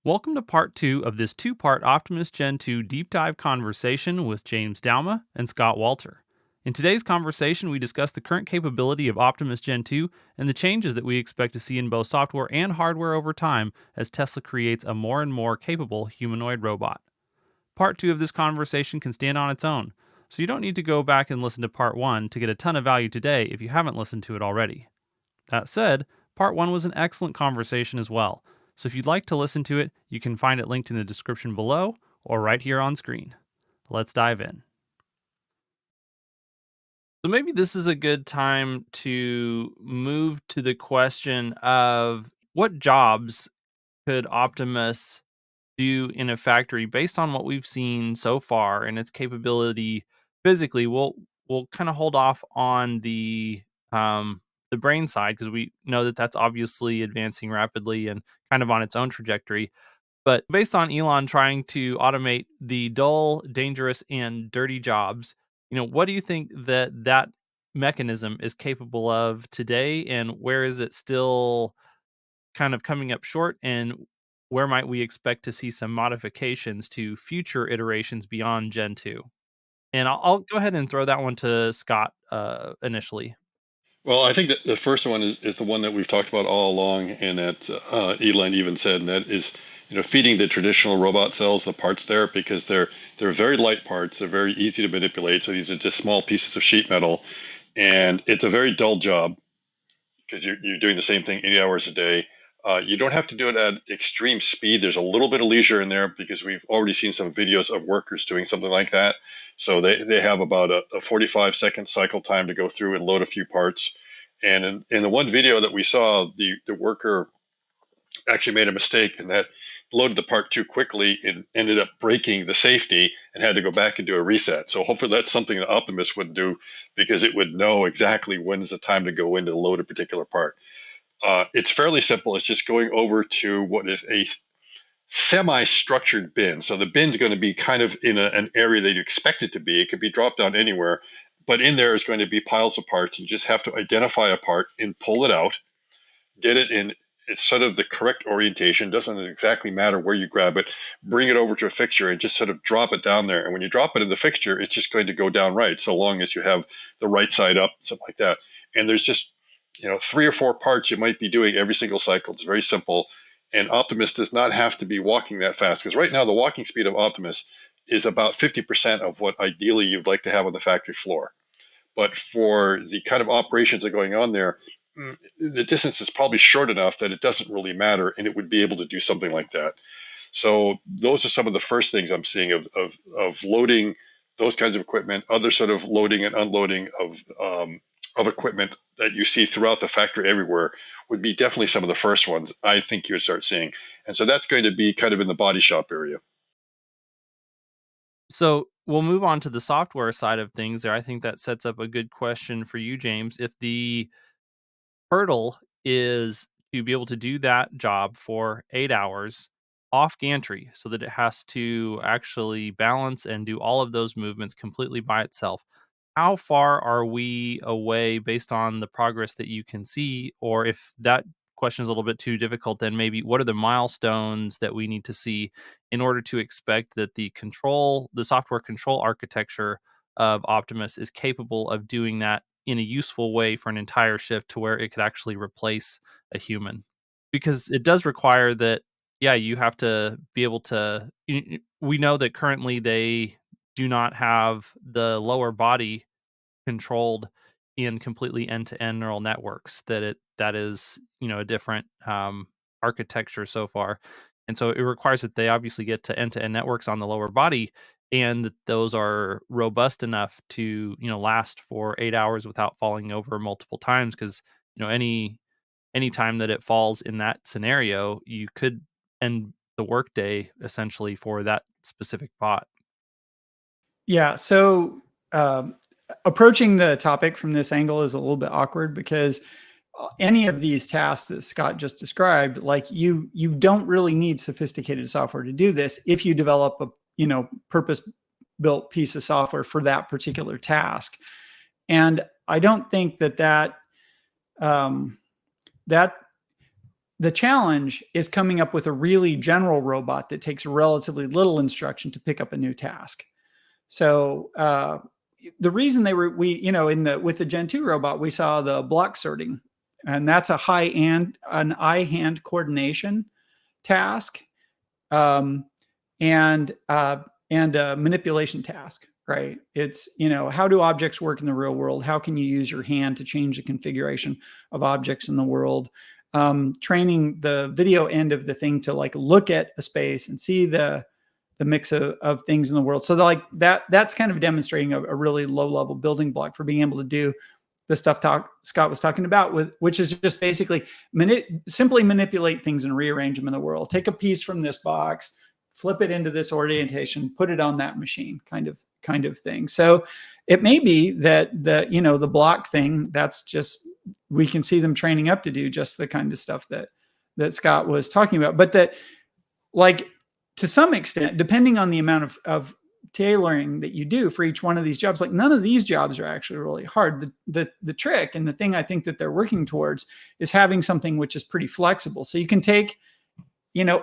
Welcome to part 2 of this two-part Optimus Gen 2 deep dive conversation with James Douma and Scott Walter. In today's conversation, we discuss the current capability of Optimus Gen 2 and the changes that we expect to see in both software and hardware over time as Tesla creates a more and more capable humanoid robot. Part 2 of this conversation can stand on its own, so you don't need to go back and listen to part 1 to get a ton of value today if you haven't listened to it already. That said, part 1 was an excellent conversation as well, so if you'd like to listen to it, you can find it linked in the description below or right here on screen. Let's dive in. So maybe this is a good time to move to the question of what jobs could Optimus do in a factory based on what we've seen so far and its capability physically. We'll kind of hold off on the brain side because we know that that's obviously advancing rapidly and kind of on its own trajectory. But based on Elon trying to automate the dull, dangerous, and dirty jobs, what do you think that mechanism is capable of today, and where is it still kind of coming up short, and where might we expect to see some modifications to future iterations beyond Gen 2? And I'll go ahead and throw that one to Scott initially. Well, I think that the first one is the one that we've talked about all along, and that Elon even said, and that is, feeding the traditional robot cells the parts there because they're very light parts. They're very easy to manipulate. So these are just small pieces of sheet metal, and it's a very dull job because you're doing the same thing 80 hours a day. You don't have to do it at extreme speed. There's a little bit of leisure in there because we've already seen some videos of workers doing something like that. So they have about a 45-second cycle time to go through and load a few parts. And in the one video that we saw, the worker actually made a mistake and that loaded the part too quickly and ended up breaking the safety and had to go back and do a reset. So hopefully that's something that Optimus would do because it would know exactly when is the time to go in to load a particular part. It's fairly simple. It's just going over to what is a semi-structured bin. So the bin's going to be kind of in an area that you expect it to be. It could be dropped down anywhere, but in there is going to be piles of parts. You just have to identify a part and pull it out, get it in. It's sort of the correct orientation. Doesn't exactly matter where you grab it. Bring it over to a fixture and just sort of drop it down there. And when you drop it in the fixture, it's just going to go down right, so long as you have the right side up, something like that. And there's just 3 or 4 parts you might be doing every single cycle. It's very simple. And Optimus does not have to be walking that fast because right now the walking speed of Optimus is about 50% of what ideally you'd like to have on the factory floor. But for the kind of operations that are going on there, the distance is probably short enough that it doesn't really matter, and it would be able to do something like that. So those are some of the first things I'm seeing of loading those kinds of equipment, other sort of loading and unloading of equipment that you see throughout the factory everywhere would be definitely some of the first ones I think you would start seeing. And so that's going to be kind of in the body shop area. So we'll move on to the software side of things there. I think that sets up a good question for you, James. If the hurdle is to be able to do that job for 8 hours off gantry so that it has to actually balance and do all of those movements completely by itself. How far are we away based on the progress that you can see? Or if that question is a little bit too difficult, then maybe what are the milestones that we need to see in order to expect that the software control architecture of Optimus is capable of doing that in a useful way for an entire shift to where it could actually replace a human? Because it does require that, yeah, you have to be able to. We know that currently they do not have the lower body controlled in completely end-to-end neural networks. That is a different architecture so far, and so it requires that they obviously get to end-to-end networks on the lower body, and that those are robust enough to last for 8 hours without falling over multiple times. Because any time that it falls in that scenario, you could end the workday essentially for that specific bot. Yeah. So approaching the topic from this angle is a little bit awkward because any of these tasks that Scott just described, like you don't really need sophisticated software to do this if you develop a purpose built piece of software for that particular task. And I don't think that the challenge is coming up with a really general robot that takes relatively little instruction to pick up a new task. So the reason with the Gen 2 robot, we saw the block sorting, and that's an eye-hand coordination task, and a manipulation task, right? It's, how do objects work in the real world? How can you use your hand to change the configuration of objects in the world? Training the video end of the thing to like look at a space and see the mix of things in the world. So that's kind of demonstrating a really low level building block for being able to do the stuff Scott was talking about, which is just basically simply manipulate things and rearrange them in the world. Take a piece from this box, flip it into this orientation, put it on that machine, kind of thing. So it may be that the block thing, that's just, we can see them training up to do just the kind of stuff that Scott was talking about. But that, like, to some extent, depending on the amount of tailoring that you do for each one of these jobs, like none of these jobs are actually really hard. The trick, and the thing I think that they're working towards, is having something which is pretty flexible. So you can take,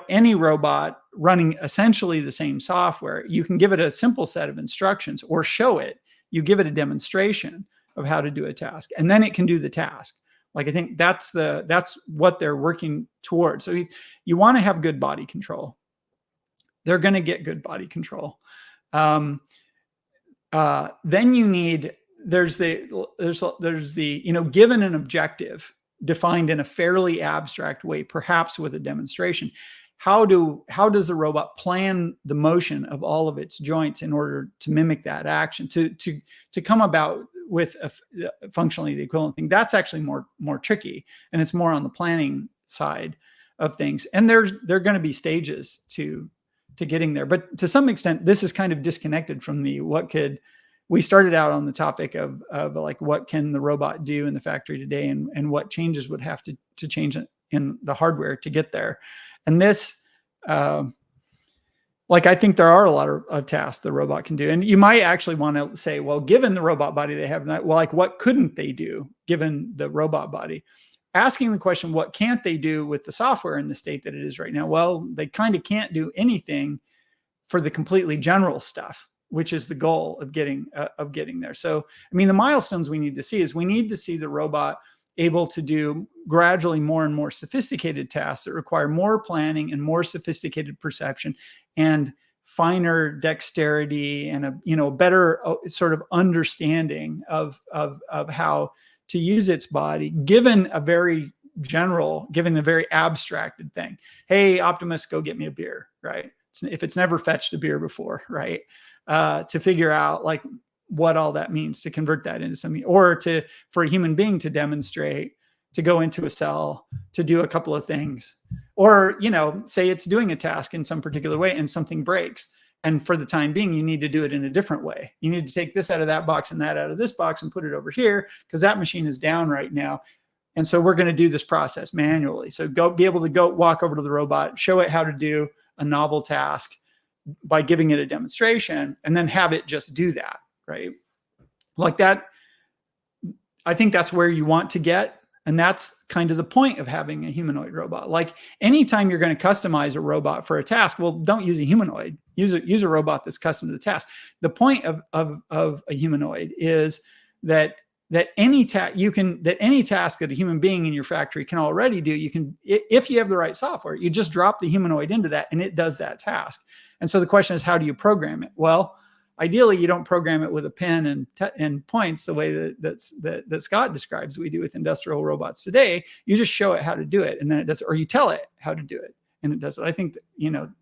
any robot running essentially the same software, you can give it a simple set of instructions or show it. You give it a demonstration of how to do a task, and then it can do the task. Like, I think that's what they're working towards. So you want to have good body control. They're going to get good body control. Then you need, there's the given an objective defined in a fairly abstract way, perhaps with a demonstration, how does the robot plan the motion of all of its joints in order to mimic that action, to come about with functionally the equivalent thing? That's actually more tricky, and it's more on the planning side of things. And there are going to be stages to getting there. But to some extent, this is kind of disconnected from we started out on the topic of like, what can the robot do in the factory today, and what changes would have to change in the hardware to get there. And this, I think there are a lot of tasks the robot can do. And you might actually want to say, well, given the robot body they have, what couldn't they do given the robot body? Asking the question, what can't they do with the software in the state that it is right now? Well, they kind of can't do anything for the completely general stuff, which is the goal of getting there. So, I mean, the milestones we need to see is, we need to see the robot able to do gradually more and more sophisticated tasks that require more planning and more sophisticated perception and finer dexterity and a better sort of understanding of how to use its body, given a very abstracted thing. Hey, Optimus, go get me a beer, right? If it's never fetched a beer before, right? To figure out like what all that means, to convert that into something, or for a human being to demonstrate, to go into a cell, to do a couple of things, or, say it's doing a task in some particular way and something breaks. And for the time being, you need to do it in a different way. You need to take this out of that box and that out of this box and put it over here, because that machine is down right now. And so we're going to do this process manually. So be able to walk over to the robot, show it how to do a novel task by giving it a demonstration, and then have it just do that, right? Like that, I think that's where you want to get. And that's kind of the point of having a humanoid robot. Like, anytime you're going to customize a robot for a task, well, don't use a humanoid. Use a robot that's custom to the task. The point of a humanoid is that any task that a human being in your factory can already do, you can, if you have the right software, you just drop the humanoid into that and it does that task. And so the question is, how do you program it? Well, ideally, you don't program it with a pen and points the way that Scott describes we do with industrial robots today. You just show it how to do it, and then it does, or you tell it how to do it, and it does it. I think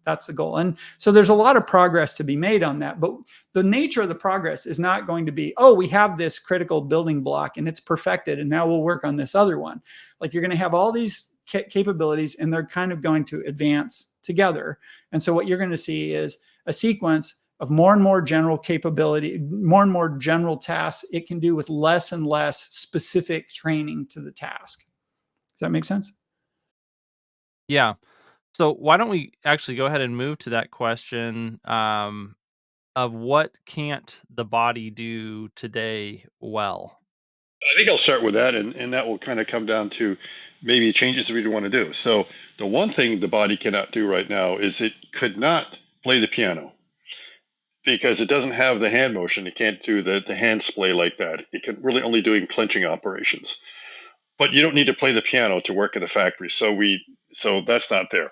that's the goal. And so there's a lot of progress to be made on that. But the nature of the progress is not going to be, oh, we have this critical building block and it's perfected, and now we'll work on this other one. Like, you're going to have all these capabilities, and they're kind of going to advance together. And so what you're going to see is a sequence of more and more general capability, more and more general tasks it can do with less and less specific training to the task. Does that make sense? Yeah. So why don't we actually go ahead and move to that question of what can't the body do today well? I think I'll start with that, and that will kind of come down to maybe changes that we want to do. So the one thing the body cannot do right now is it could not play the piano because it doesn't have the hand motion. It can't do the hand splay like that. It can really only doing clenching operations. But you don't need to play the piano to work in the factory. So that's not there.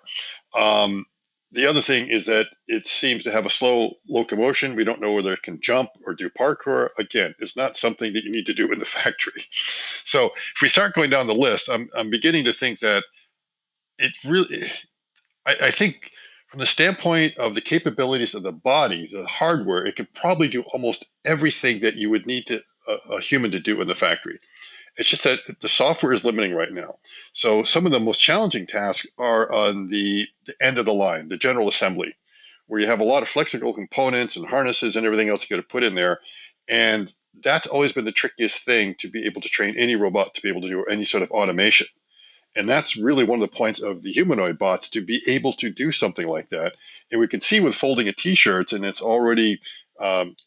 The other thing is that it seems to have a slow locomotion. We don't know whether it can jump or do parkour. Again, it's not something that you need to do in the factory. So if we start going down the list, I'm beginning to think that it really, I think from the standpoint of the capabilities of the body, the hardware, it could probably do almost everything that you would need a human to do in the factory. It's just that the software is limiting right now. So some of the most challenging tasks are on the end of the line, the general assembly, where you have a lot of flexible components and harnesses and everything else you got to put in there. And that's always been the trickiest thing to be able to train any robot to be able to do any sort of automation. And that's really one of the points of the humanoid bots, to be able to do something like that. And we can see with folding a t-shirt, and it's already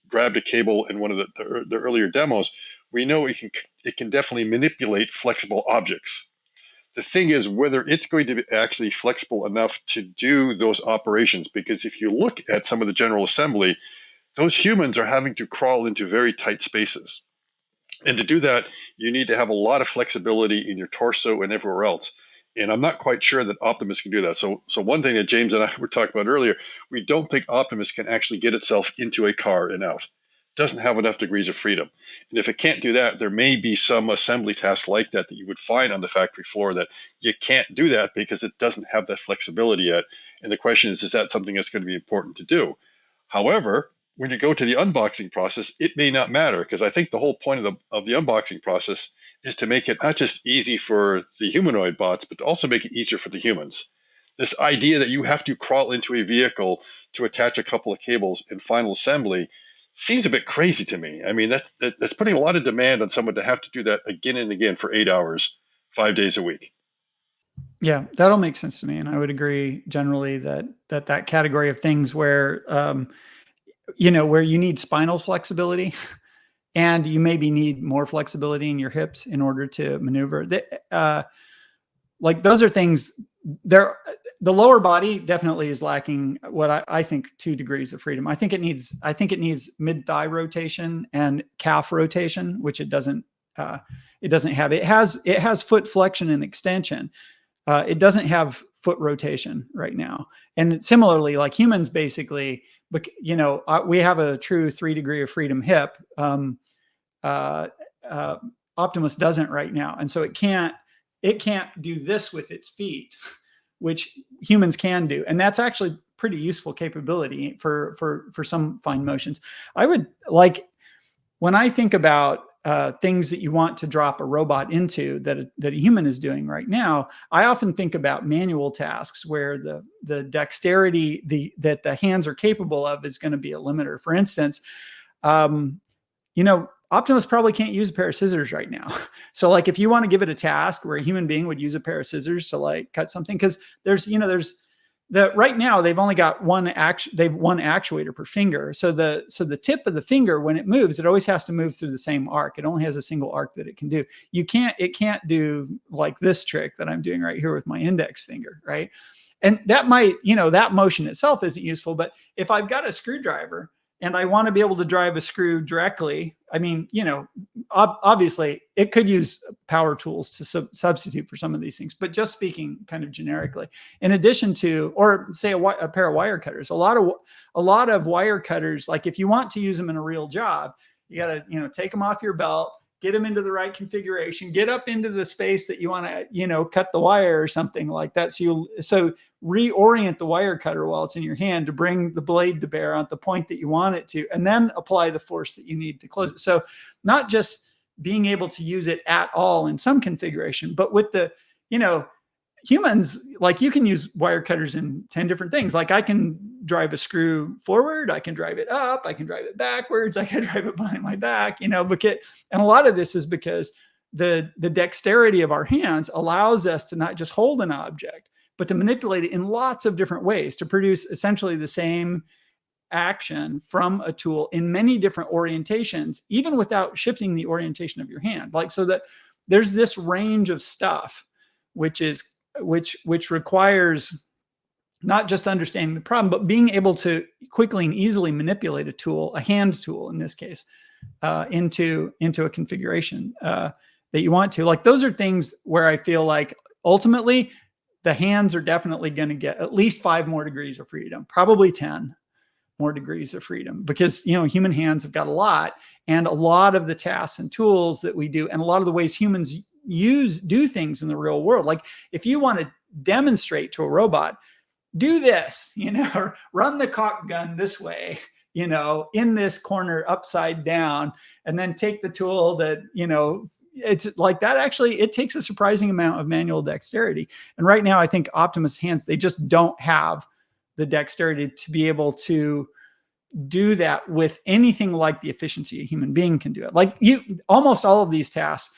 grabbed a cable in one of the earlier demos, we know it can definitely manipulate flexible objects. The thing is whether it's going to be actually flexible enough to do those operations, because if you look at some of the general assembly, those humans are having to crawl into very tight spaces. And to do that, you need to have a lot of flexibility in your torso and everywhere else. And I'm not quite sure that Optimus can do that. So one thing that James and I were talking about earlier, we don't think Optimus can actually get itself into a car and out. It doesn't have enough degrees of freedom. And if it can't do that, there may be some assembly task like that you would find on the factory floor that you can't do that because it doesn't have that flexibility yet. And the question is that something that's going to be important to do? However, when you go to the unboxing process, it may not matter, because I think the whole point of the unboxing process is to make it not just easy for the humanoid bots, but to also make it easier for the humans. This idea that you have to crawl into a vehicle to attach a couple of cables in final assembly seems a bit crazy to me. I mean, that's putting a lot of demand on someone to have to do that again and again for 8 hours, 5 days a week. Yeah, that'll make sense to me. And I would agree generally that category of things where, where you need spinal flexibility and you maybe need more flexibility in your hips in order to maneuver. Like those are things there. The lower body definitely is lacking what I think 2 degrees of freedom. I think it needs mid-thigh rotation and calf rotation, which it doesn't have. It has foot flexion and extension. It doesn't have foot rotation right now. And similarly, like humans basically, but we have a true 3 degree of freedom hip. Optimus doesn't right now. And so it can't do this with its feet, which humans can do. And that's actually pretty useful capability for some fine motions. I would like, when I think about things that you want to drop a robot into that a human is doing right now, I often think about manual tasks where the dexterity that the hands are capable of is going to be a limiter. For instance, Optimus probably can't use a pair of scissors right now. So like if you want to give it a task where a human being would use a pair of scissors to like cut something, because right now they've only got one actuator per finger. So the tip of the finger, when it moves, it always has to move through the same arc. It only has a single arc that it can do. It can't do like this trick that I'm doing right here with my index finger, right? And that might, that motion itself isn't useful, but if I've got a screwdriver and I want to be able to drive a screw directly, I mean, obviously it could use power tools to substitute for some of these things, but just speaking kind of generically, in addition to, or say a pair of wire cutters, a lot of wire cutters, like if you want to use them in a real job, you got to, take them off your belt, get them into the right configuration, get up into the space that you want to, cut the wire or something like that. So reorient the wire cutter while it's in your hand to bring the blade to bear on the point that you want it to, and then apply the force that you need to close it. So not just being able to use it at all in some configuration, but with the, humans, like you can use wire cutters in 10 different things. Like I can drive a screw forward, I can drive it up, I can drive it backwards, I can drive it behind my back, and a lot of this is because the dexterity of our hands allows us to not just hold an object, but to manipulate it in lots of different ways to produce essentially the same action from a tool in many different orientations, even without shifting the orientation of your hand. Like, so that there's this range of stuff which requires not just understanding the problem, but being able to quickly and easily manipulate a tool, a hand tool in this case, into a configuration that you want to. Like, those are things where I feel like ultimately the hands are definitely going to get at least 5 more degrees of freedom, probably 10 more degrees of freedom, because, you know, human hands have got a lot, and a lot of the tasks and tools that we do, and a lot of the ways humans do things in the real world. Like, if you want to demonstrate to a robot, do this, you know, run the cock gun this way, you know, in this corner upside down, and then take the tool that, you know, it's like that. Actually, it takes a surprising amount of manual dexterity. And right now, I think Optimus hands, they just don't have the dexterity to be able to do that with anything like the efficiency a human being can do it. Like, almost all of these tasks,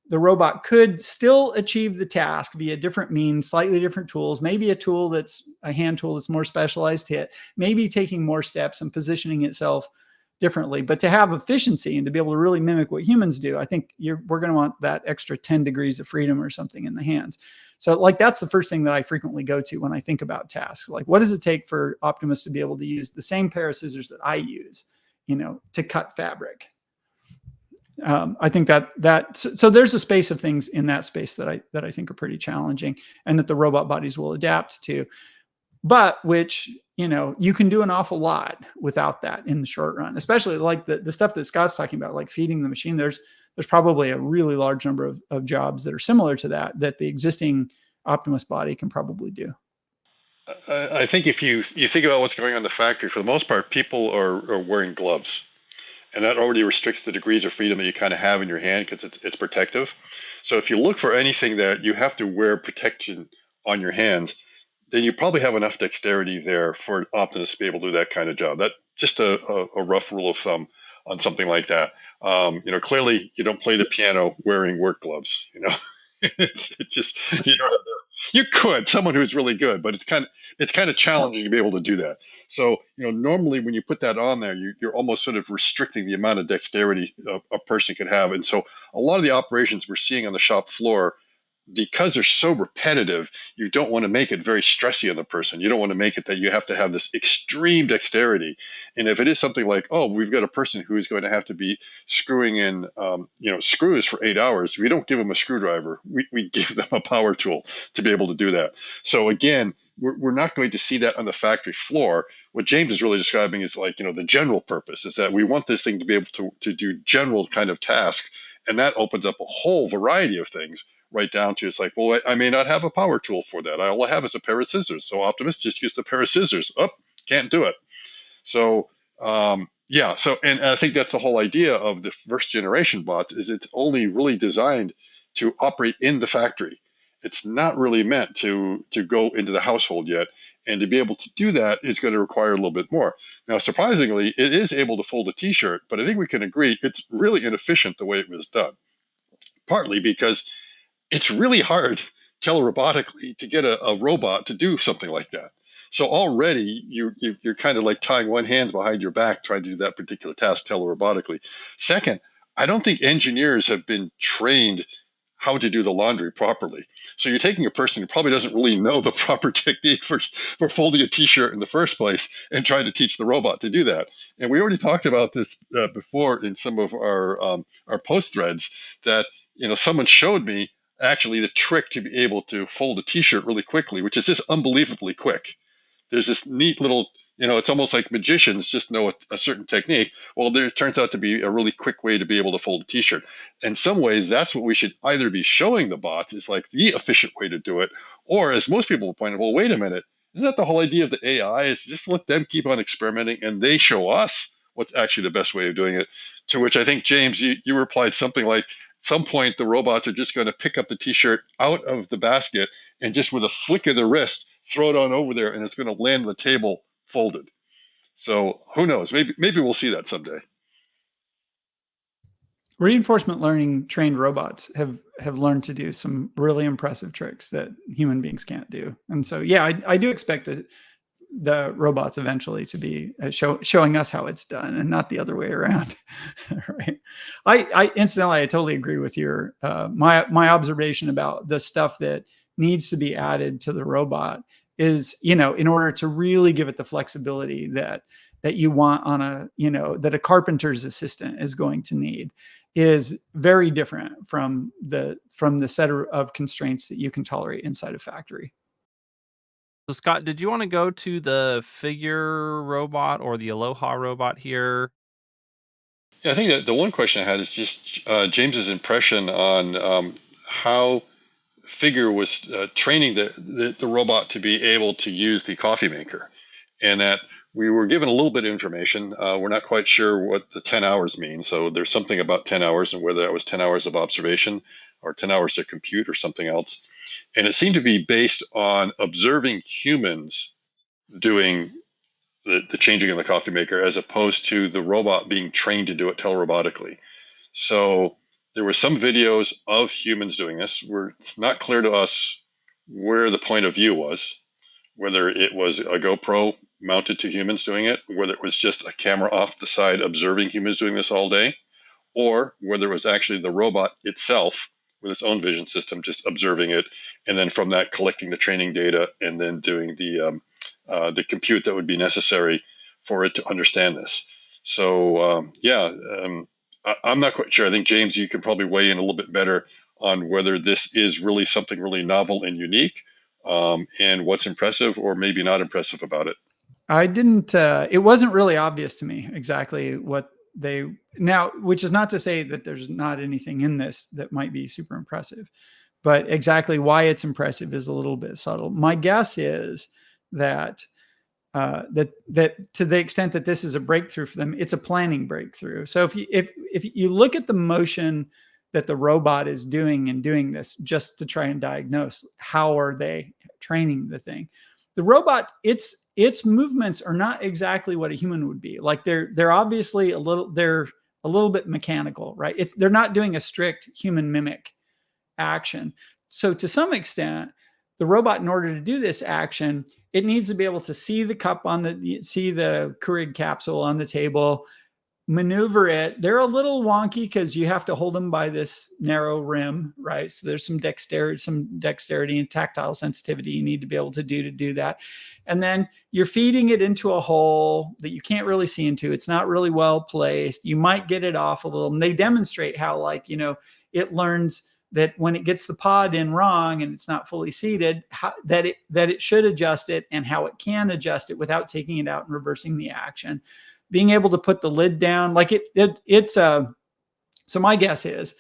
the robot could still achieve the task via different means, slightly different tools, maybe a tool that's a hand tool that's more specialized hit, maybe taking more steps and positioning itself differently. But to have efficiency and to be able to really mimic what humans do, I think we're going to want that extra 10 degrees of freedom or something in the hands. So, like, that's the first thing that I frequently go to when I think about tasks. Like, what does it take for Optimus to be able to use the same pair of scissors that I use, you know, to cut fabric? I think so there's a space of things in that space that I think are pretty challenging, and that the robot bodies will adapt to, but which, you know, you can do an awful lot without that in the short run, especially like the stuff that Scott's talking about, like feeding the machine. There's probably a really large number of jobs that are similar to that the existing Optimus body can probably do. I think if you think about what's going on in the factory, for the most part, people are wearing gloves. And that already restricts the degrees of freedom that you kind of have in your hand, because it's protective. So if you look for anything that you have to wear protection on your hands, then you probably have enough dexterity there for Optimus to be able to do that kind of job. That's just a rough rule of thumb on something like that. You know, clearly you don't play the piano wearing work gloves. You know, it's just, you don't have the, you could, someone who's really good, but it's kind of challenging to be able to do that. So, you know, normally when you put that on there, you're almost sort of restricting the amount of dexterity a person could have. And so a lot of the operations we're seeing on the shop floor, because they're so repetitive, you don't want to make it very stressy on the person. You don't want to make it that you have to have this extreme dexterity. And if it is something like, oh, we've got a person who is going to have to be screwing in, you know, screws for 8 hours, we don't give them a screwdriver. We give them a power tool to be able to do that. So again, we're not going to see that on the factory floor. What James is really describing is, like, you know, the general purpose is that we want this thing to be able to do general kind of tasks. And that opens up a whole variety of things, right down to, it's like, well, I may not have a power tool for that. All I have is a pair of scissors. So Optimus just used a pair of scissors. Oh, can't do it. So, yeah. So, and I think that's the whole idea of the first generation bots, is it's only really designed to operate in the factory. It's not really meant to go into the household yet. And to be able to do that is going to require a little bit more. Now, surprisingly, it is able to fold a t-shirt, but I think we can agree it's really inefficient the way it was done. Partly because it's really hard telerobotically to get a robot to do something like that. So already you're kind of like tying one hand behind your back trying to do that particular task telerobotically. Second, I don't think engineers have been trained how to do the laundry properly. So you're taking a person who probably doesn't really know the proper technique for folding a t-shirt in the first place and trying to teach the robot to do that. And we already talked about this before in some of our post threads, that, you know, someone showed me actually the trick to be able to fold a t-shirt really quickly, which is just unbelievably quick. There's this neat little, you know, it's almost like magicians just know a certain technique. Well, there turns out to be a really quick way to be able to fold a t-shirt. In some ways, that's what we should either be showing the bots, is like the efficient way to do it, or, as most people will point out, well, wait a minute, isn't that the whole idea of the AI, is just let them keep on experimenting and they show us what's actually the best way of doing it? To which I think, James, you replied something like, some point the robots are just going to pick up the t-shirt out of the basket and just with a flick of the wrist throw it on over there, and it's going to land on the table folded. So who knows? Maybe we'll see that someday. Reinforcement learning trained robots have learned to do some really impressive tricks that human beings can't do. And so, yeah, I do expect the robots eventually to be showing us how it's done, and not the other way around. Right. I incidentally, I totally agree with your my observation about the stuff that needs to be added to the robot is, in order to really give it the flexibility that you want on a, that a carpenter's assistant is going to need, is very different from the set of constraints that you can tolerate inside a factory. So Scott, did you want to go to the figure robot or the Aloha robot here? Yeah, I think that the one question I had is just James's impression on how Figure was training the robot to be able to use the coffee maker, and that we were given a little bit of information. We're not quite sure what the 10 hours mean. So there's something about 10 hours and whether that was 10 hours of observation or 10 hours to compute or something else. And it seemed to be based on observing humans doing the changing of the coffee maker as opposed to the robot being trained to do it telerobotically. So there were some videos of humans doing this. We're not clear to us where the point of view was, whether it was a GoPro mounted to humans doing it, whether it was just a camera off the side observing humans doing this all day, or whether it was actually the robot itself with its own vision system just observing it, and then from that collecting the training data and then doing the compute that would be necessary for it to understand this. So I'm not quite sure. I think, James, you could probably weigh in a little bit better on whether this is really something really novel and unique, and what's impressive or maybe not impressive about it. I didn't, it wasn't really obvious to me exactly what which is not to say that there's not anything in this that might be super impressive, but exactly why it's impressive is a little bit subtle. My guess is that that to the extent that this is a breakthrough for them, it's a planning breakthrough. So if you look at the motion that the robot is doing in doing this, just to try and diagnose how are they training the thing, the robot, its movements are not exactly what a human would be. Like they're obviously they're a little bit mechanical, right? They're not doing a strict human mimic action. So to some extent, the robot, in order to do this action, it needs to be able to see the cup see the Keurig capsule on the table, maneuver it. They're a little wonky because you have to hold them by this narrow rim, right? So there's some dexterity and tactile sensitivity you need to be able to do that. And then you're feeding it into a hole that you can't really see into. It's not really well placed. You might get it off a little. And they demonstrate how, it learns that when it gets the pod in wrong and it's not fully seated, that it should adjust it, and how it can adjust it without taking it out and reversing the action. Being able to put the lid down, so my guess is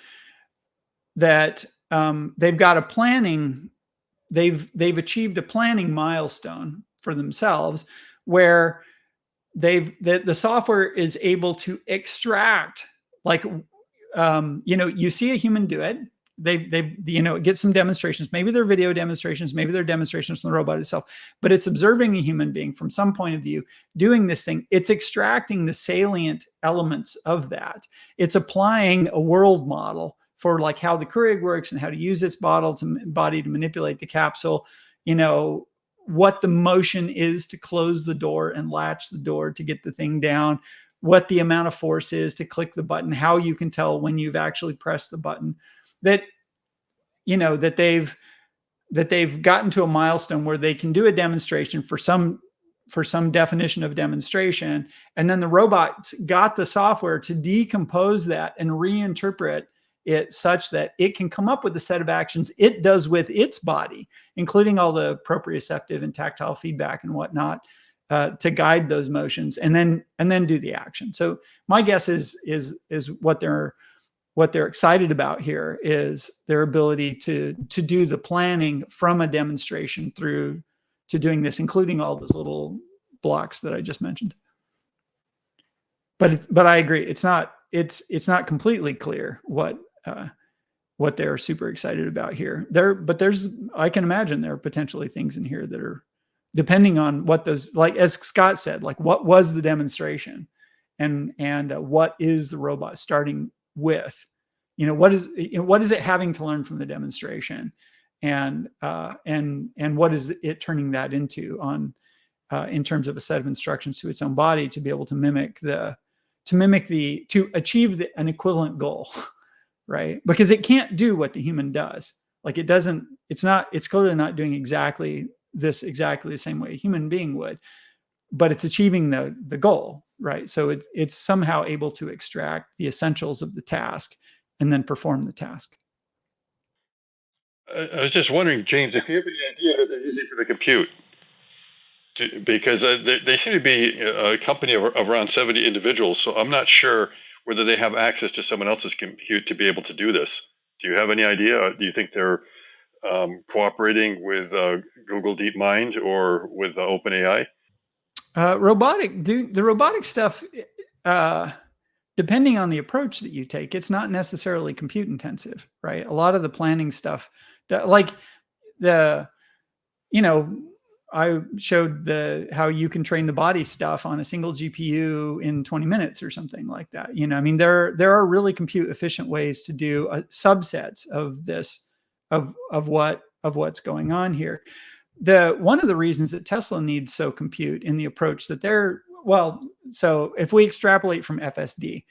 that they've got a planning, they've achieved a planning milestone for themselves where the software is able to extract, you see a human do it. They get some demonstrations. Maybe they're video demonstrations. Maybe they're demonstrations from the robot itself. But it's observing a human being from some point of view doing this thing. It's extracting the salient elements of that. It's applying a world model for how the Keurig works and how to use its body to manipulate the capsule. What the motion is to close the door and latch the door to get the thing down. What the amount of force is to click the button. How you can tell when you've actually pressed the button. That they've gotten to a milestone where they can do a demonstration for some definition of demonstration, and then the robot got the software to decompose that and reinterpret it such that it can come up with a set of actions it does with its body, including all the proprioceptive and tactile feedback and whatnot, to guide those motions, and then do the action. So my guess is what they're excited about here is their ability to do the planning from a demonstration through to doing this, including all those little blocks that I just mentioned. But I agree, it's not completely clear what they're super excited about here. I can imagine there are potentially things in here that are, depending on what those, as Scott said, what was the demonstration, and what is the robot starting with, what is it having to learn from the demonstration, and what is it turning that into in terms of a set of instructions to its own body to be able to achieve an equivalent goal, right? Because it can't do what the human does, Like it's clearly not doing exactly the same way a human being would, but it's achieving the goal, right? So it's somehow able to extract the essentials of the task and then perform the task. I was just wondering, James, if you have any idea what they're using for the compute. Because they seem to be a company of around 70 individuals, so I'm not sure whether they have access to someone else's compute to be able to do this. Do you have any idea? Do you think they're cooperating with Google DeepMind or with OpenAI? The robotic stuff, depending on the approach that you take, it's not necessarily compute intensive, right? A lot of the planning stuff, like the, I showed how you can train the body stuff on a single GPU in 20 minutes or something like that. I mean, there are really compute efficient ways to do subsets of this, of what's going on here. One of the reasons that Tesla needs so compute in the approach that so if we extrapolate from FSD,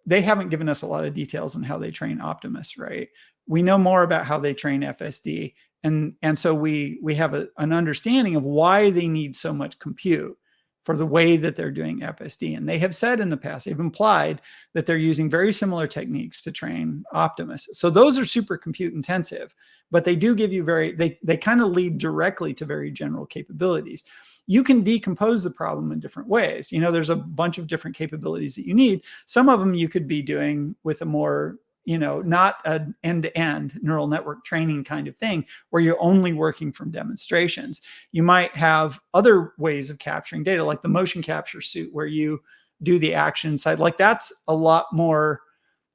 they haven't given us a lot of details on how they train Optimus, right? We know more about how they train FSD. And so we have an understanding of why they need so much compute for the way that they're doing FSD. And they have said in the past, they've implied that they're using very similar techniques to train Optimus. So those are super compute intensive, but they do give you they kind of lead directly to very general capabilities. You can decompose the problem in different ways. There's a bunch of different capabilities that you need. Some of them you could be doing with a more, not an end-to-end neural network training kind of thing where you're only working from demonstrations. You might have other ways of capturing data, like the motion capture suit where you do the action side. Like that's a lot more,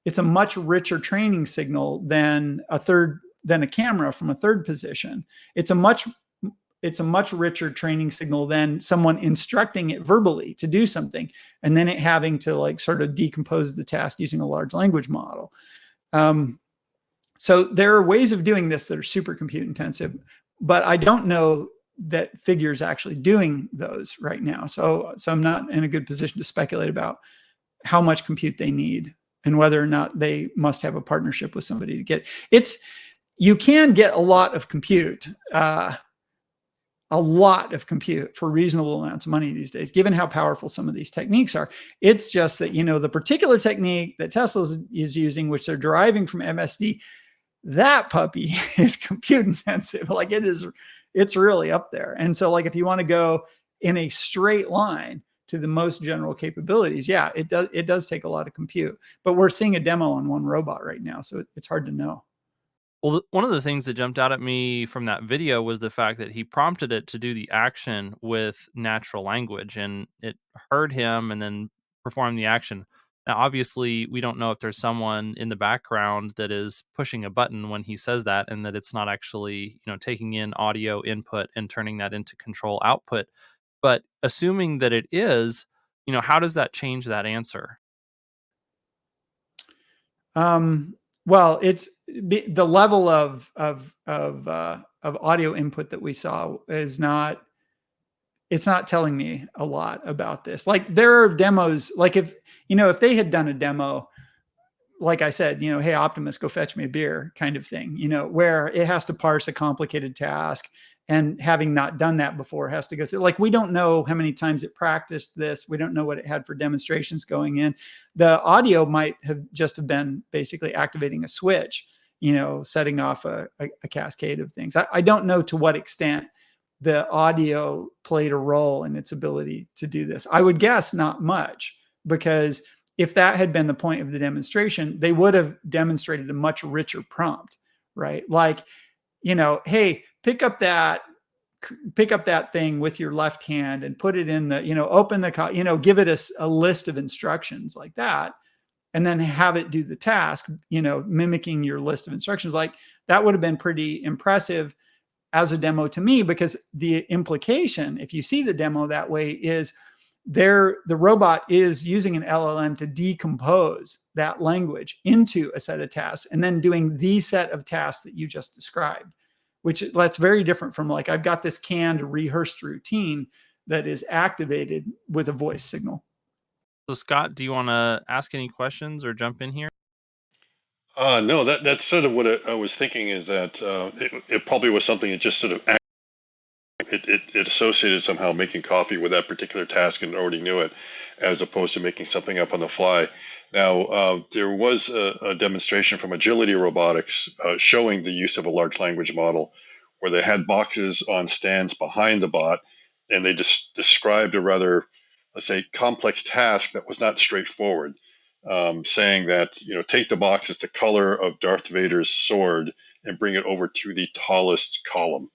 it's a much richer training signal than a camera from a third position. It's a much richer training signal than someone instructing it verbally to do something and then it having to like sort of decompose the task using a large language model. So there are ways of doing this that are super compute intensive, but I don't know that Figure's actually doing those right now. So I'm not in a good position to speculate about how much compute they need and whether or not they must have a partnership with somebody to get it. You can get a lot of compute, for reasonable amounts of money these days, given how powerful some of these techniques are. It's just that, the particular technique that Tesla is using, which they're deriving from MSD, that puppy is compute intensive. Like it's really up there. And so like, if you want to go in a straight line to the most general capabilities, yeah, it does take a lot of compute, but we're seeing a demo on one robot right now. So it's hard to know. Well, one of the things that jumped out at me from that video was the fact that he prompted it to do the action with natural language, and it heard him and then performed the action. Now, obviously, we don't know if there's someone in the background that is pushing a button when he says that, and that it's not actually, taking in audio input and turning that into control output. But assuming that it is, how does that change that answer? Well, it's the level of audio input that we saw is not. It's not telling me a lot about this. Like there are demos. Like if they had done a demo, like I said, hey Optimus, go fetch me a beer, kind of thing. Where it has to parse a complicated task, and having not done that before, has to go through. Like we don't know how many times it practiced this. We don't know what it had for demonstrations going in. The audio might have just been basically activating a switch, setting off a cascade of things. I don't know to what extent the audio played a role in its ability to do this. I would guess not much, because if that had been the point of the demonstration, they would have demonstrated a much richer prompt, right? Like, hey, pick up that thing with your left hand and put it in the, open the, give it a list of instructions like that, and then have it do the task, mimicking your list of instructions. Like that would have been pretty impressive as a demo to me, because the implication, if you see the demo that way, is the robot is using an LLM to decompose that language into a set of tasks and then doing the set of tasks that you just described, which that's very different from like, I've got this canned rehearsed routine that is activated with a voice signal. So Scott, do you want to ask any questions or jump in here? No, that's sort of what I was thinking, is that it probably was something that just sort of it associated somehow making coffee with that particular task and already knew it, as opposed to making something up on the fly. Now, there was a demonstration from Agility Robotics showing the use of a large language model, where they had boxes on stands behind the bot, and they just described a rather, let's say, complex task that was not straightforward, saying that, take the box that's the color of Darth Vader's sword and bring it over to the tallest column.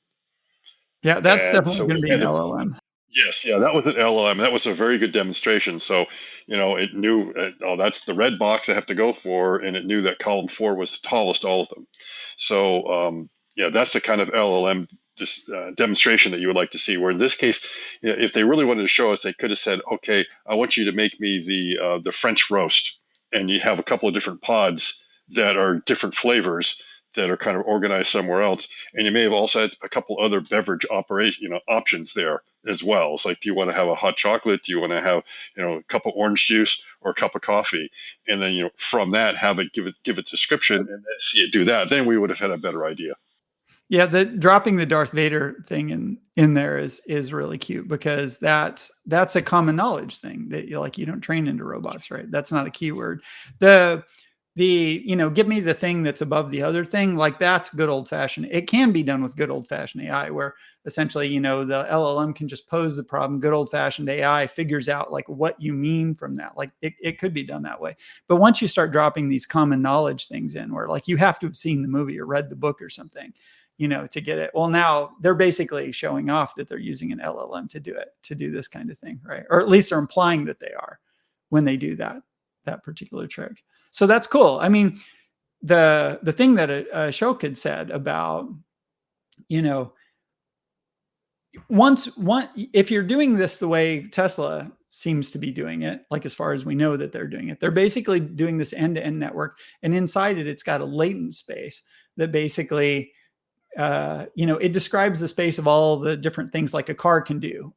Yeah, that's And definitely so going it to be an kind of, LLM. yes, yeah, that was an LLM. That was a very good demonstration. So, it knew, oh, that's the red box I have to go for, and it knew that column 4 was the tallest, all of them. So, yeah, that's the kind of LLM demonstration that you would like to see. Where in this case, if they really wanted to show us, they could have said, okay, I want you to make me the French roast, and you have a couple of different pods that are different flavors that are kind of organized somewhere else, and you may have also had a couple other beverage options there as well. It's like, do you want to have a hot chocolate? Do you want to have a cup of orange juice or a cup of coffee? And then from that, have it give it description, and then see it do that. Then we would have had a better idea. Yeah, the dropping the Darth Vader thing in there is really cute, because that's a common knowledge thing that you don't train into robots, right? That's not a keyword. The give me the thing that's above the other thing, like that's good old fashioned. It can be done with good old fashioned AI, where essentially the LLM can just pose the problem. Good old fashioned AI figures out like what you mean from that. Like it could be done that way. But once you start dropping these common knowledge things in, where like you have to have seen the movie or read the book or something, to get it. Well, now they're basically showing off that they're using an LLM to do this kind of thing, right? Or at least they're implying that they are when they do that particular trick. So that's cool. I mean, the thing that Ashok had said about, if you're doing this the way Tesla seems to be doing it, like as far as we know that they're doing it, they're basically doing this end-to-end network, and inside it, it's got a latent space that basically it describes the space of all the different things like a car can do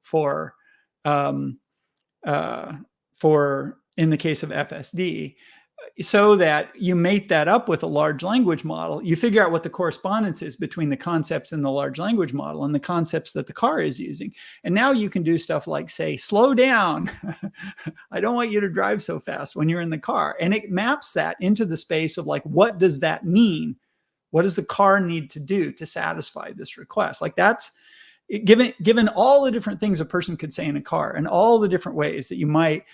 um, for in the case of FSD, so that you mate that up with a large language model. You figure out what the correspondence is between the concepts in the large language model and the concepts that the car is using. And now you can do stuff like say, slow down. I don't want you to drive so fast when you're in the car. And it maps that into the space of like, what does that mean? What does the car need to do to satisfy this request? Like that's given all the different things a person could say in a car and all the different ways that you might,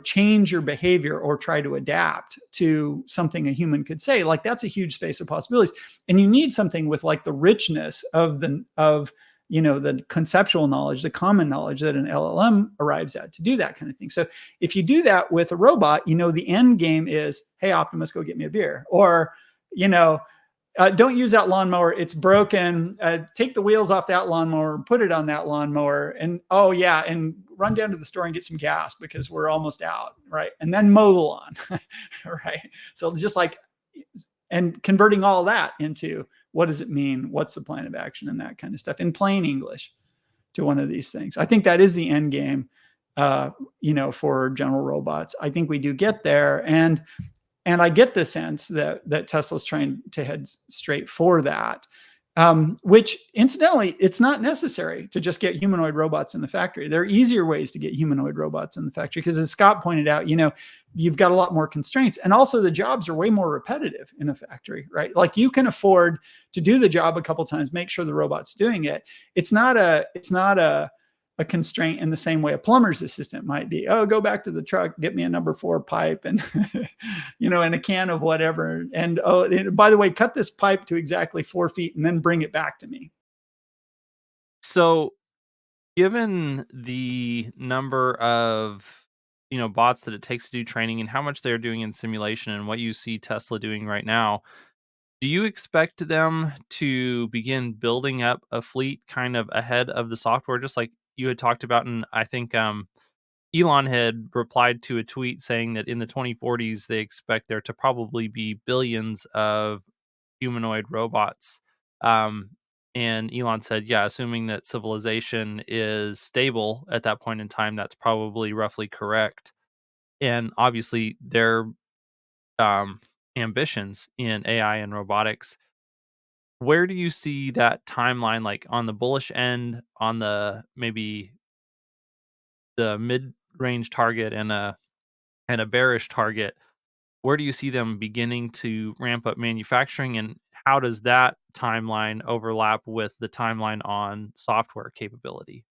change your behavior or try to adapt to something a human could say. Like that's a huge space of possibilities. And you need something with like the richness of the conceptual knowledge, the common knowledge that an LLM arrives at to do that kind of thing. So if you do that with a robot, the end game is, hey, Optimus, go get me a beer. Or, don't use that lawnmower. It's broken. Take the wheels off that lawnmower and put it on that lawnmower. And oh yeah, and run down to the store and get some gas because we're almost out, right? And then mow the lawn, right? So just like, and converting all that into what does it mean? What's the plan of action and that kind of stuff in plain English to one of these things. I think that is the end game, for general robots. I think we do get there, and I get the sense that Tesla's trying to head straight for that, which incidentally, it's not necessary to just get humanoid robots in the factory. There are easier ways to get humanoid robots in the factory because, as Scott pointed out, you've got a lot more constraints, and also the jobs are way more repetitive in a factory, right? Like you can afford to do the job a couple times, make sure the robot's doing it. It's not a constraint in the same way a plumber's assistant might be. Oh, go back to the truck, get me a number 4 pipe and, and a can of whatever. And, oh, and by the way, cut this pipe to exactly 4 feet and then bring it back to me. So given the number of, bots that it takes to do training and how much they're doing in simulation and what you see Tesla doing right now, do you expect them to begin building up a fleet kind of ahead of the software, just like you had talked about? And I think Elon had replied to a tweet saying that in the 2040s, they expect there to probably be billions of humanoid robots. Um, and Elon said, yeah, assuming that civilization is stable at that point in time, that's probably roughly correct. And obviously, they're ambitions in AI and robotics. Where do you see that timeline, like on the bullish end, on the maybe the mid-range target, and a bearish target? Where do you see them beginning to ramp up manufacturing, and how does that timeline overlap with the timeline on software capability?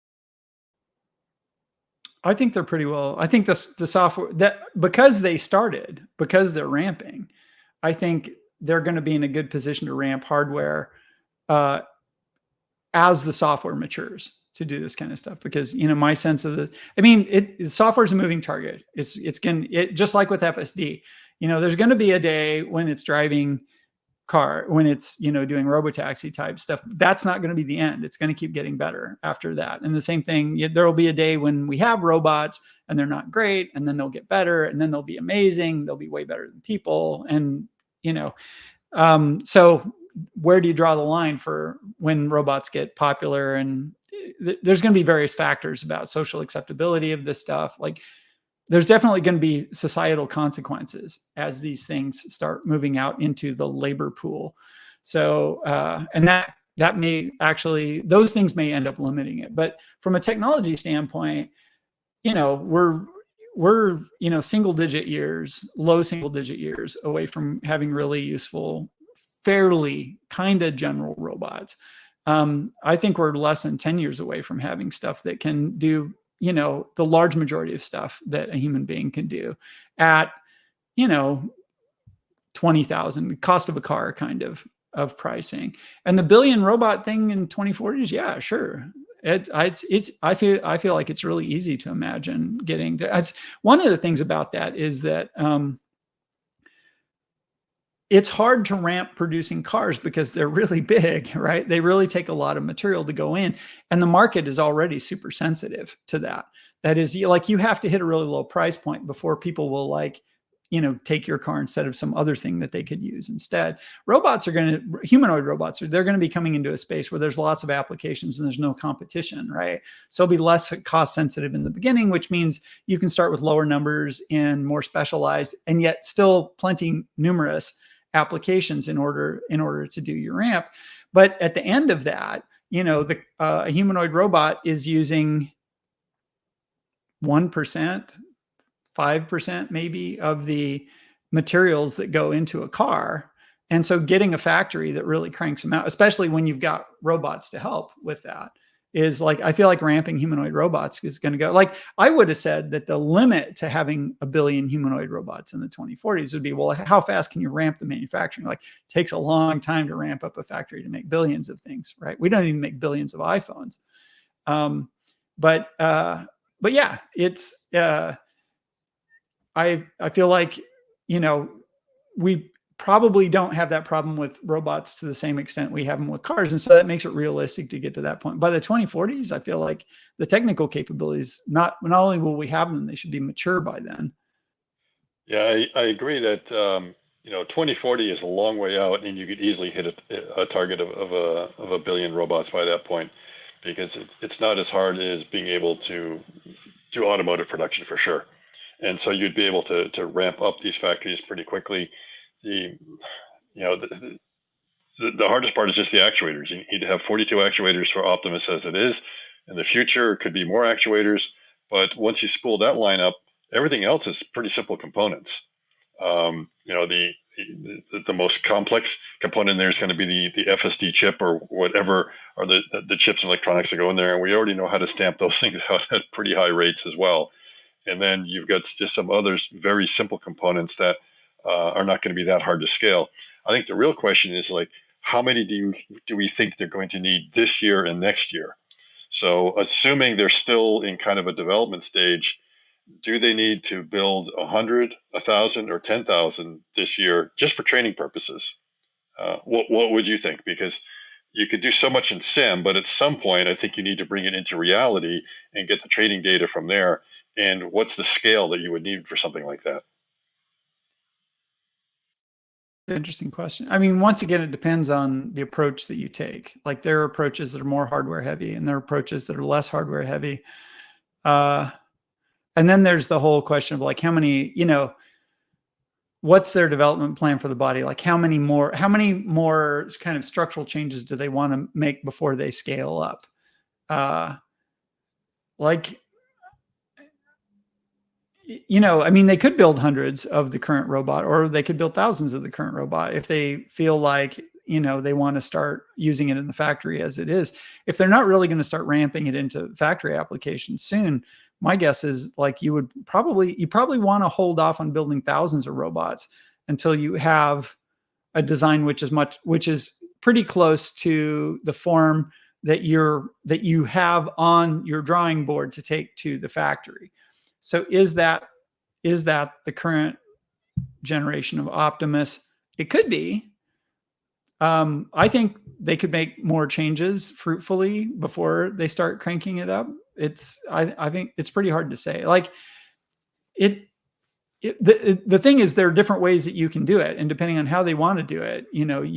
I think they're pretty well. I think the software that because they're ramping, I think they're going to be in a good position to ramp hardware uh, as the software matures to do this kind of stuff. Because my sense of software is a moving target. It's just like with FSD. There's going to be a day when it's driving car, when it's doing robotaxi type stuff. That's not going to be the end. It's going to keep getting better after that. And the same thing, there will be a day when we have robots and they're not great, and then they'll get better, and then they'll be amazing. They'll be way better than people. And so where do you draw the line for when robots get popular? And there's going to be various factors about social acceptability of this stuff. Like, there's definitely going to be societal consequences as these things start moving out into the labor pool. So, and that may actually, those things may end up limiting it. But from a technology standpoint, we're single digit years, low single digit years away from having really useful, fairly kind of general robots. I think we're less than 10 years away from having stuff that can do the large majority of stuff that a human being can do at 20,000 cost of a car kind of pricing. And the billion robot thing in 2040s, yeah, sure. I feel like it's really easy to imagine getting to. It's one of the things about that is that it's hard to ramp producing cars because they're really big, right? They really take a lot of material to go in, and the market is already super sensitive to that. That is, you have to hit a really low price point before people will take your car instead of some other thing that they could use instead. Humanoid robots, they're going to be coming into a space where there's lots of applications and there's no competition, right? So it'll be less cost sensitive in the beginning, which means you can start with lower numbers and more specialized, and yet still plenty numerous applications in order to do your ramp. But at the end of that, a humanoid robot is using 1%, 5% maybe of the materials that go into a car. And so getting a factory that really cranks them out, especially when you've got robots to help with that, is I feel like ramping humanoid robots is going to go. I would have said that the limit to having a billion humanoid robots in the 2040s would be, well, how fast can you ramp the manufacturing? It takes a long time to ramp up a factory to make billions of things, right? We don't even make billions of iPhones. But yeah, it's, I feel like, we probably don't have that problem with robots to the same extent we have them with cars. And so that makes it realistic to get to that point. By the 2040s, I feel like the technical capabilities, not only will we have them, they should be mature by then. Yeah, I agree that 2040 is a long way out, and you could easily hit a target of a billion robots by that point, because it's not as hard as being able to do automotive production for sure. And so you'd be able to ramp up these factories pretty quickly. The hardest part is just the actuators. You need to have 42 actuators for Optimus as it is. In the future, it could be more actuators, but once you spool that line up, everything else is pretty simple components. The most complex component in there is going to be the FSD chip or whatever, or the chips and electronics that go in there, and we already know how to stamp those things out at pretty high rates as well. And then you've got just some others, very simple components that are not going to be that hard to scale. I think the real question is how many do we think they're going to need this year and next year? So assuming they're still in kind of a development stage, do they need to build 100, 1,000, or 10,000 this year just for training purposes? What would you think? Because you could do so much in sim, but at some point, I think you need to bring it into reality and get the training data from there. And what's the scale that you would need for something like that? Interesting question. I mean, once again, it depends on the approach that you take. There are approaches that are more hardware heavy, and there are approaches that are less hardware heavy. And then there's the whole question of how many, what's their development plan for the body? Like how many more kind of structural changes do they want to make before they scale up? Like, I mean, they could build hundreds of the current robot, or they could build thousands of the current robot if they feel like, they want to start using it in the factory as it is. If they're not really going to start ramping it into factory applications soon, my guess is like you probably want to hold off on building thousands of robots until you have a design which is pretty close to the form that you have on your drawing board to take to the factory. So is that the current generation of Optimus? It could be. I think they could make more changes fruitfully before they start cranking it up. I think it's pretty hard to say. Like the thing is, there are different ways that you can do it, and depending on how they want to do it,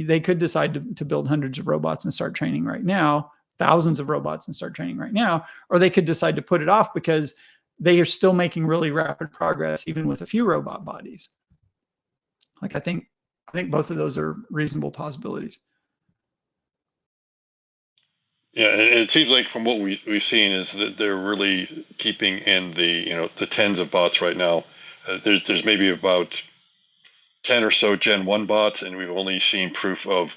they could decide to build hundreds of robots and start training right now, thousands of robots and start training right now, or they could decide to put it off because they are still making really rapid progress, even with a few robot bodies. Like I think both of those are reasonable possibilities. Yeah, and it seems like from what we've seen is that they're really keeping in the tens of bots right now. There's maybe about 10 or so Gen 1 bots, and we've only seen proof of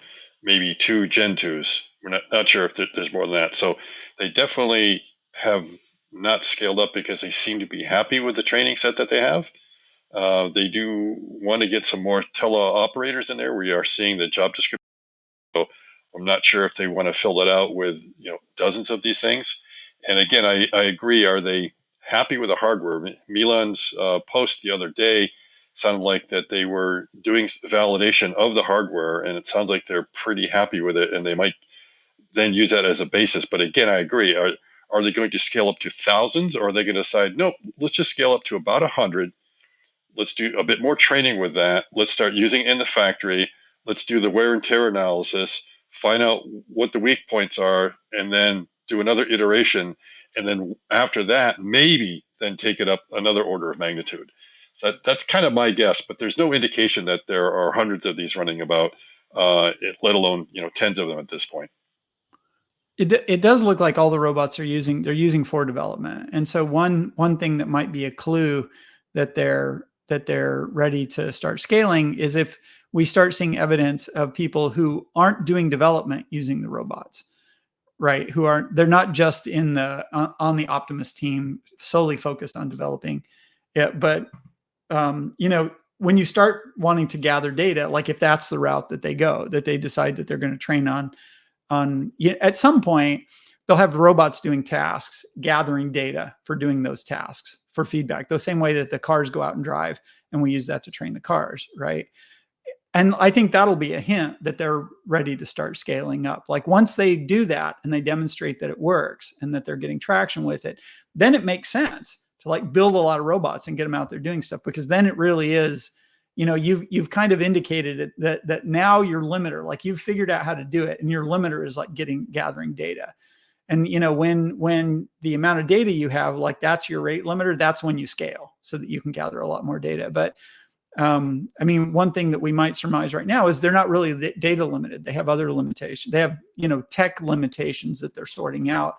maybe 2 Gen 2s. We're not sure if there's more than that. So they definitely have not scaled up because they seem to be happy with the training set that they have. They do want to get some more teleoperators in there. We are seeing the job description. So I'm not sure if they want to fill that out with dozens of these things. And again, I agree. Are they happy with the hardware? Milan's post the other day sounded like that they were doing validation of the hardware, and it sounds like they're pretty happy with it, and they might then use that as a basis. But again, I agree. Are they going to scale up to thousands, or are they going to decide, nope, let's just scale up to about 100? Let's do a bit more training with that. Let's start using it in the factory. Let's do the wear and tear analysis, find out what the weak points are, and then do another iteration. And then after that, maybe then take it up another order of magnitude. So that's kind of my guess, but there's no indication that there are hundreds of these running about, let alone tens of them at this point. It does look like all the robots they're using for development, and so one thing that might be a clue that they're ready to start scaling is if we start seeing evidence of people who aren't doing development using the robots, right? They're not just on the Optimus team solely focused on developing it, but when you start wanting to gather data, like if that's the route that they go, that they decide that they're going to train on at some point they'll have robots doing tasks, gathering data for doing those tasks for feedback, the same way that the cars go out and drive and we use that to train the cars, right? And I think that'll be a hint that they're ready to start scaling up. Like once they do that and they demonstrate that it works and that they're getting traction with it, then it makes sense to like build a lot of robots and get them out there doing stuff, because then it really is, you've kind of indicated it, that now your limiter, like you've figured out how to do it, and your limiter is like gathering data. And when the amount of data you have, like that's your rate limiter, that's when you scale so that you can gather a lot more data. But I mean, one thing that we might surmise right now is they're not really data limited. They have other limitations. They have tech limitations that they're sorting out,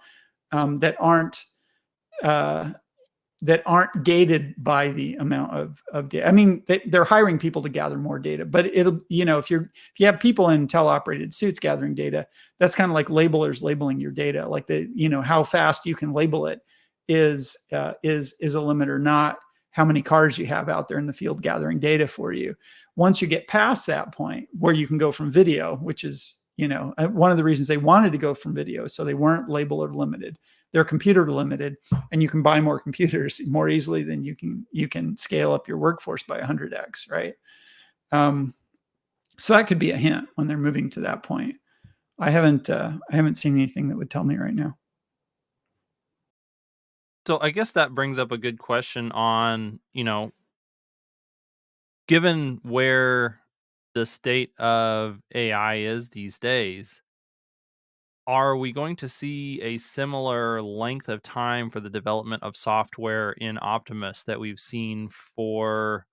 that aren't gated by the amount of data. I mean, they're hiring people to gather more data, but it'll, if you have people in teleoperated suits gathering data, that's kind of like labelers labeling your data. Like how fast you can label it is a limiter, not how many cars you have out there in the field gathering data for you. Once you get past that point where you can go from video, which is, one of the reasons they wanted to go from video, so they weren't labeler limited. They're computer limited, and you can buy more computers more easily than you can scale up your workforce by 100x, right? So that could be a hint when they're moving to that point. I haven't seen anything that would tell me right now. So I guess that brings up a good question on, given where the state of AI is these days, are we going to see a similar length of time for the development of software in Optimus that we've seen for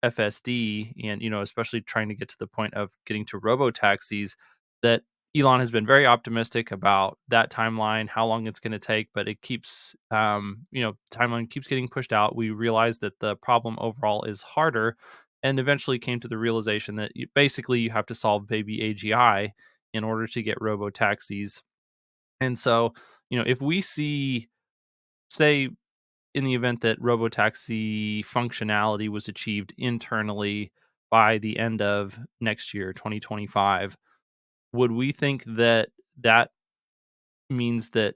FSD and, especially trying to get to the point of getting to robo taxis, that Elon has been very optimistic about that timeline, how long it's going to take, but it keeps, timeline keeps getting pushed out. We realize that the problem overall is harder, and eventually came to the realization that basically you have to solve baby AGI in order to get robo taxis. And so, if we see, say, in the event that robotaxi functionality was achieved internally by the end of next year, 2025, would we think that that means that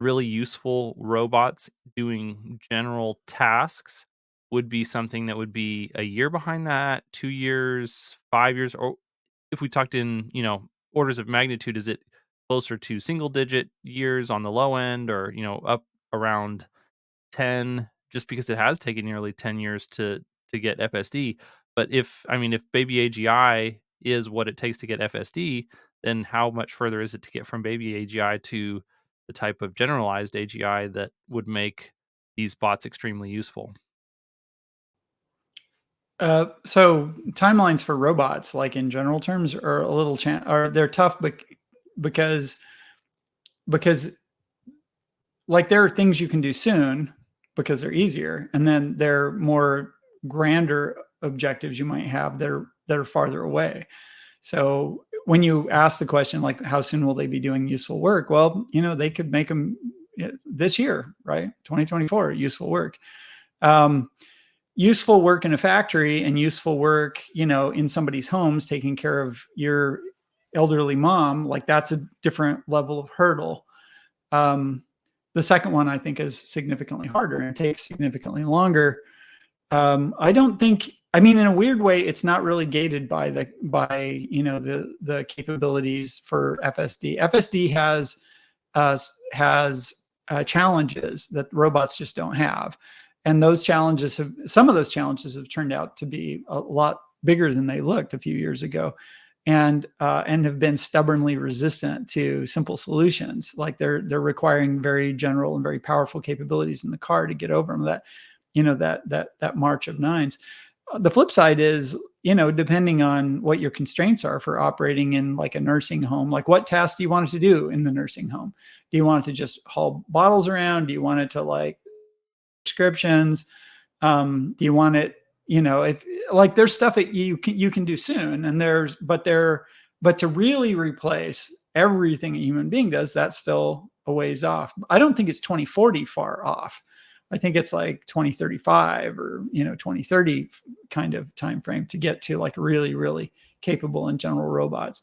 really useful robots doing general tasks would be something that would be a year behind that, 2 years, 5 years, or if we talked in, orders of magnitude, is it closer to single digit years on the low end, or, up around 10, just because it has taken nearly 10 years to get FSD. But if baby AGI is what it takes to get FSD, then how much further is it to get from baby AGI to the type of generalized AGI that would make these bots extremely useful? So timelines for robots, like in general terms, are a little they're tough, because because like there are things you can do soon because they're easier, and then there are more grander objectives you might have that are farther away. So when you ask the question, like, how soon will they be doing useful work? Well, they could make them this year, right? 2024, useful work. Useful work in a factory and useful work, in somebody's homes, taking care of your elderly mom, like that's a different level of hurdle. The second one I think is significantly harder and it takes significantly longer. I don't think, in a weird way, it's not really gated by the capabilities for FSD. FSD has challenges that robots just don't have, and some of those challenges have turned out to be a lot bigger than they looked a few years ago, and have been stubbornly resistant to simple solutions. Like they're requiring very general and very powerful capabilities in the car to get over them. That march of nines. The flip side is, depending on what your constraints are for operating in like a nursing home, like what tasks do you want it to do in the nursing home? Do you want it to just haul bottles around? Do you want it to like prescriptions? Do you want it, if like there's stuff that you can do soon, and but to really replace everything a human being does, that's still a ways off. I don't think it's 2040 far off. I think it's like 2035 or 2030 kind of time frame to get to like really, really capable and general robots.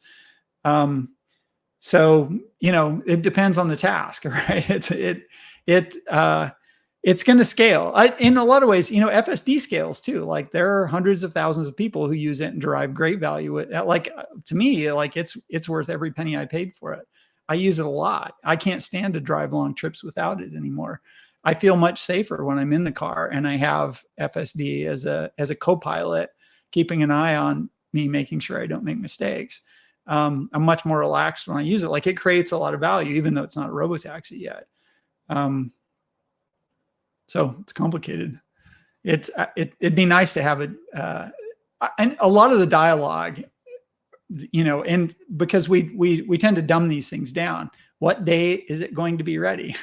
So it depends on the task, right? It's going to scale. In a lot of ways, FSD scales too. Like there are hundreds of thousands of people who use it and derive great value with it. Like to me, like it's worth every penny I paid for it. I use it a lot. I can't stand to drive long trips without it anymore. I feel much safer when I'm in the car and I have FSD as a co-pilot, keeping an eye on me, making sure I don't make mistakes. I'm much more relaxed when I use it. Like it creates a lot of value, even though it's not a robotaxi yet. So it's complicated. It'd be nice to have it, and a lot of the dialogue, and because we tend to dumb these things down. What day is it going to be ready?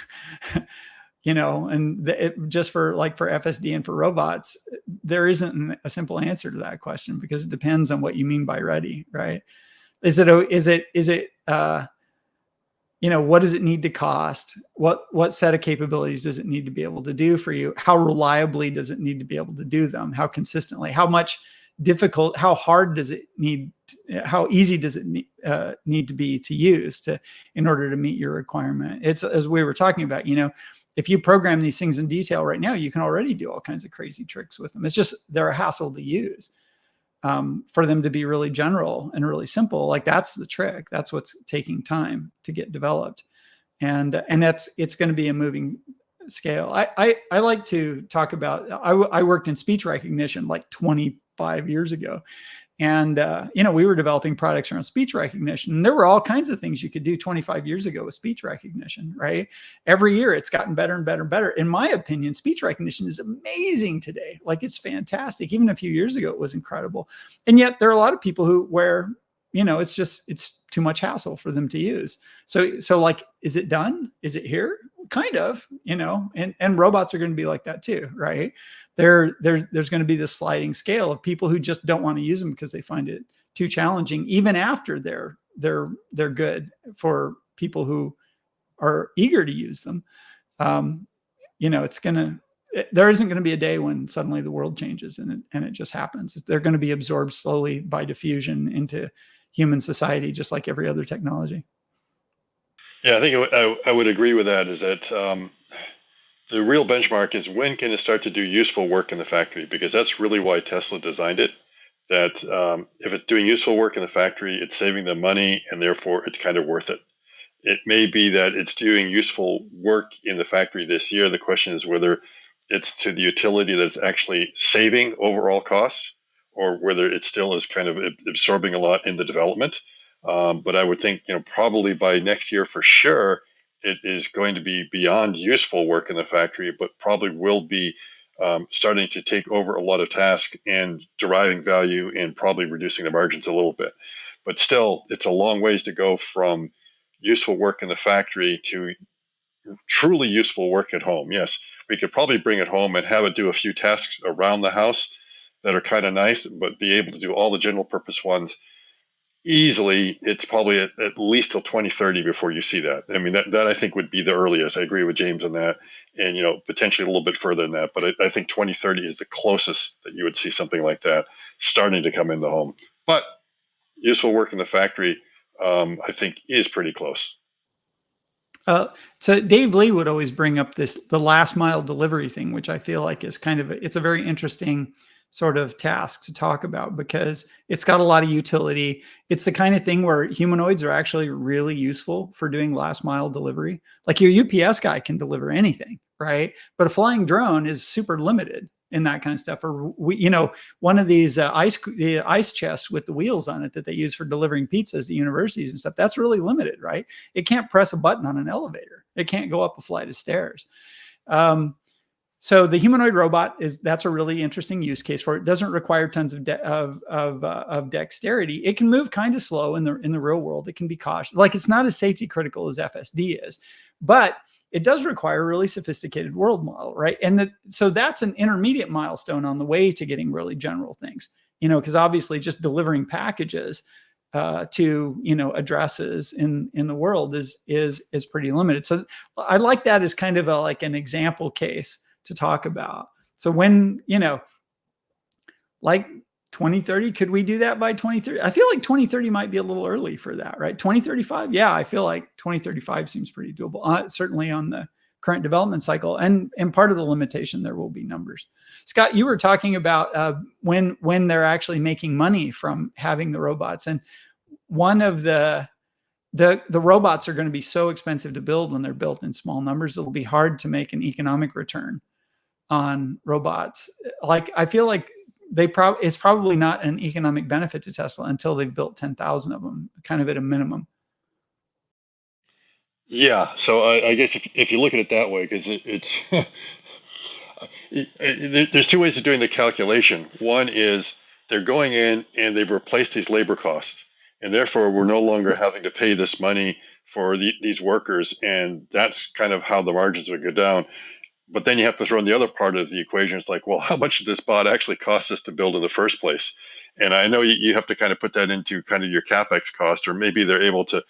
Just for FSD and for robots, there isn't a simple answer to that question because it depends on what you mean by ready, right? What does it need to cost? What set of capabilities does it need to be able to do for you? How reliably does it need to be able to do them? How consistently? How hard does it need? How easy does it need to be to use in order to meet your requirement? It's, as we were talking about, if you program these things in detail right now, you can already do all kinds of crazy tricks with them. It's just they're a hassle to use. For them to be really general and really simple, like that's the trick. That's what's taking time to get developed, and it's going to be a moving scale. I like to talk about. I worked in speech recognition like 25 years ago, And, we were developing products around speech recognition. And there were all kinds of things you could do 25 years ago with speech recognition, right? Every year it's gotten better and better and better. In my opinion, speech recognition is amazing today. Like, it's fantastic. Even a few years ago, it was incredible. And yet there are a lot of people where it's too much hassle for them to use. So like, is it done? Is it here? Kind of, and robots are going to be like that too, right? There's going to be this sliding scale of people who just don't want to use them because they find it too challenging, even after they're good for people who are eager to use them. There isn't going to be a day when suddenly the world changes and it just happens. They're going to be absorbed slowly by diffusion into human society, just like every other technology. Yeah, I think I would agree with that. Is that the real benchmark is when can it start to do useful work in the factory? Because that's really why Tesla designed it. That if it's doing useful work in the factory, it's saving them money, and therefore it's kind of worth it. It may be that it's doing useful work in the factory this year. The question is whether it's to the utility that's actually saving overall costs, or whether it still is kind of absorbing a lot in the development. But I would think, probably by next year for sure, it is going to be beyond useful work in the factory, but probably will be starting to take over a lot of tasks and deriving value and probably reducing the margins a little bit. But still, it's a long ways to go from useful work in the factory to truly useful work at home. Yes, we could probably bring it home and have it do a few tasks around the house that are kind of nice, but be able to do all the general purpose ones easily. It's probably at least till 2030 before you see that. I mean, that I think would be the earliest. I agree with James on that, and potentially a little bit further than that. But I think 2030 is the closest that you would see something like that starting to come in the home. But useful work in the factory, I think, is pretty close. So Dave Lee would always bring up the last mile delivery thing, which I feel like is it's a very interesting sort of task to talk about because it's got a lot of utility. It's the kind of thing where humanoids are actually really useful for doing last mile delivery. Like, your UPS guy can deliver anything, right? But a flying drone is super limited in that kind of stuff. Or one of these ice chests with the wheels on it that they use for delivering pizzas to universities and stuff, that's really limited, right? It can't press a button on an elevator. It can't go up a flight of stairs. So the humanoid robot that's a really interesting use case for it. It doesn't require tons of dexterity. It can move kind of slow in the real world. It can be cautious. Like, it's not as safety critical as FSD is, but it does require a really sophisticated world model, right? And so that's an intermediate milestone on the way to getting really general things, because obviously just delivering packages to addresses in the world is pretty limited. So I like that as kind of like an example case to talk about. So when like 2030, could we do that by 2030? I feel like 2030 might be a little early for that, right? 2035, yeah, I feel like 2035 seems pretty doable. Certainly on the current development cycle, and part of the limitation there will be numbers. Scott, you were talking about when they're actually making money from having the robots, and one of the robots are going to be so expensive to build when they're built in small numbers, it'll be hard to make an economic return on robots. Like, I feel like it's probably not an economic benefit to Tesla until they've built 10,000 of them, kind of at a minimum. Yeah, so I guess if you look at it that way, because there's two ways of doing the calculation. One is they're going in and they've replaced these labor costs, and therefore we're no longer having to pay this money for these workers, and that's kind of how the margins would go down. But then you have to throw in the other part of the equation. It's like, well, how much did this bot actually cost us to build in the first place? And I know you have to kind of put that into kind of your CapEx cost, or maybe they're able to,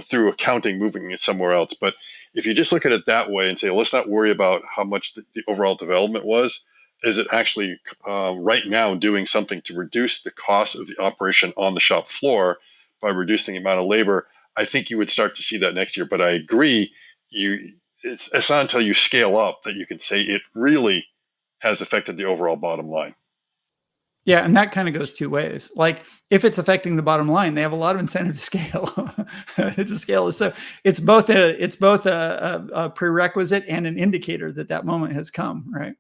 through accounting, moving it somewhere else. But if you just look at it that way and say, let's not worry about how much the overall development was, is it actually right now doing something to reduce the cost of the operation on the shop floor by reducing the amount of labor? I think you would start to see that next year. But I agree, it's not until you scale up that you can say it really has affected the overall bottom line. Yeah, and that kind of goes two ways. Like, if it's affecting the bottom line, they have a lot of incentive to scale. So it's both a prerequisite and an indicator that moment has come, right?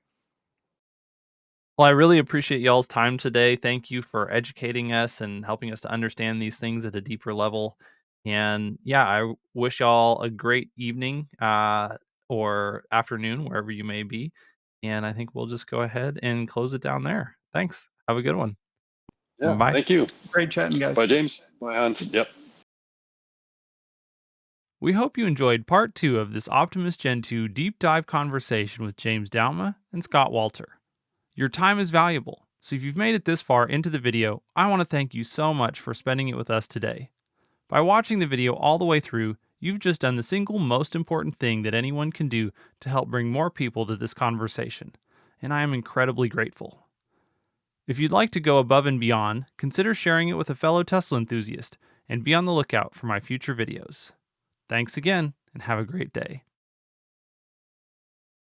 Well, I really appreciate y'all's time today. Thank you for educating us and helping us to understand these things at a deeper level. And yeah, I wish y'all a great evening or afternoon, wherever you may be. And I think we'll just go ahead and close it down there. Thanks. Have a good one. Yeah, Bye. thank you. Great chatting, guys. Bye, James. Bye, Hans. Yep. We hope you enjoyed part 2 of this Optimus Gen 2 deep dive conversation with James Douma and Scott Walter. Your time is valuable, so if you've made it this far into the video, I want to thank you so much for spending it with us today. By watching the video all the way through, you've just done the single most important thing that anyone can do to help bring more people to this conversation, and I am incredibly grateful. If you'd like to go above and beyond, consider sharing it with a fellow Tesla enthusiast, and be on the lookout for my future videos. Thanks again, and have a great day.